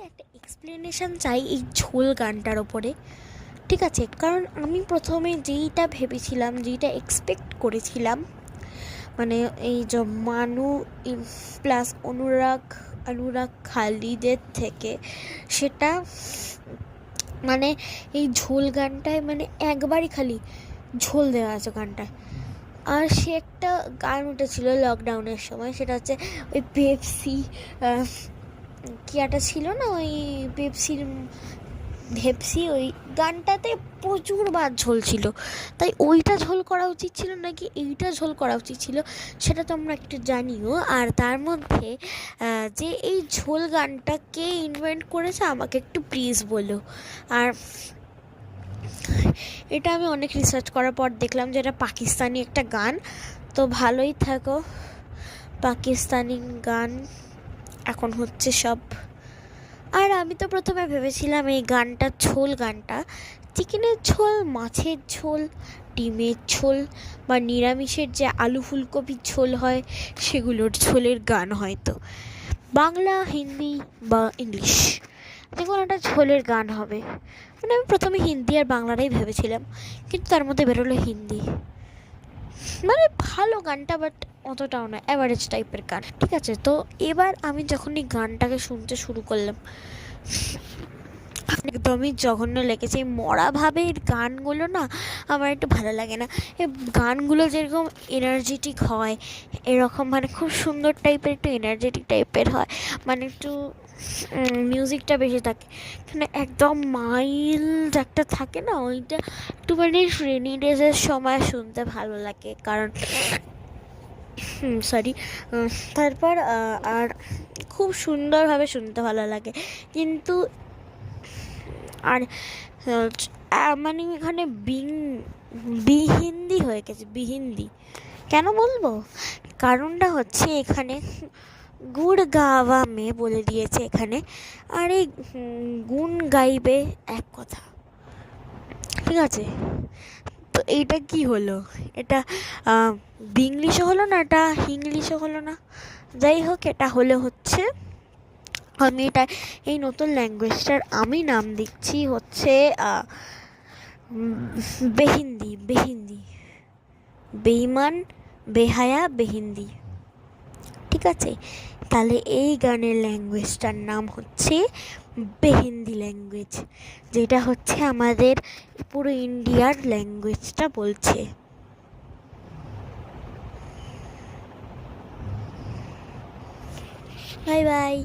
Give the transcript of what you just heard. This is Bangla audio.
একটা এক্সপ্লেনেশন চাই এই ঝোল গানটার ওপরে, ঠিক আছে? কারণ আমি প্রথমে যেইটা ভেবেছিলাম, যেইটা এক্সপেক্ট করেছিলাম, মানে এই যে মানু প্লাস অনুরাগ খালিদের থেকে, সেটা মানে এই ঝোল গানটায় মানে একবারই খালি ঝোল দেওয়া আছে গানটায়। আর সে একটা গান উঠেছিল লকডাউনের সময়, সেটা হচ্ছে ওই পেপসি কি একটা ছিল না, ওই পেপসির ভেপসি, ওই গানটাতে প্রচুরবার ঝোল ছিল। তাই ওইটা ঝোল করা উচিত ছিল নাকি এইটা ঝোল করা উচিত ছিল, সেটা তোমরা একটু জানিও। আর তার মধ্যে যে এই ঝোল গানটা কে ইনভেন্ট করেছে আমাকে একটু প্লিজ বলো। আর এটা আমি অনেক রিসার্চ করার পর দেখলাম যে এটা পাকিস্তানি একটা গান। তো ভালোই থাকো, পাকিস্তানি গান এখন হচ্ছে সব। আর আমি তো প্রথমে ভেবেছিলাম এই গানটা ঝোল গানটা চিকেনের ঝোল, মাছের ঝোল, ডিমের ঝোল বা নিরামিষের যে আলু ফুলকপির ঝোল হয় সেগুলোর ঝোলের গান, হয়তো বাংলা, হিন্দি বা ইংলিশ যে কোনো একটা ঝোলের গান হবে। মানে আমি প্রথমে হিন্দি আর বাংলাটাই ভেবেছিলাম, কিন্তু তার মধ্যে বেরোলো হিন্দি। মানে ভালো গানটা, বাট অতটাও না, অ্যাভারেজ টাইপের গান, ঠিক আছে? তো এবার আমি যখন এই গানটাকে শুনতে শুরু করলাম, একদমই জঘন্য লেগেছে। এই মরা ভাবের গানগুলো না আমার একটু ভালো লাগে না। এই গানগুলো যেরকম এনার্জেটিক হয়, এরকম মানে খুব সুন্দর টাইপের, একটু এনার্জেটিক টাইপের হয়, মানে একটু মিউজিকটা বেশি থাকে। এখানে একদম মাইল্ড একটা থাকে না, ওইটা একটু মানে রেনি ডেজের সময় শুনতে ভালো লাগে, কারণ সরি, তারপর আর খুব সুন্দরভাবে শুনতে ভালো লাগে। কিন্তু আর মানে এখানে বিহিন্দি হয়ে গেছে, বিহিন্দি কেন বলবো? কারণটা হচ্ছে এখানে গুড় গাওয়া মে বলে দিয়েছে এখানে, আর এই গুণ গাইবে এক কথা, ঠিক আছে? তো এইটা কি হলো? এটা ইংলিশও হলো না, এটা ইংলিশও হলো না। যাই হোক, এটা হচ্ছে আমি এটা এই নতুন ল্যাঙ্গুয়েজটার আমি নাম দিচ্ছি হচ্ছে বেহিন্দি, বেঈমান, বেহায়া, বেহিন্দি, ঠিক আছে? তাহলে এই গানের ল্যাঙ্গুয়েজটার নাম হচ্ছে বেহিন্দি ল্যাঙ্গুয়েজ, যেটা হচ্ছে আমাদের পুরো ইন্ডিয়ার ল্যাঙ্গুয়েজটা বলছে। Bye bye.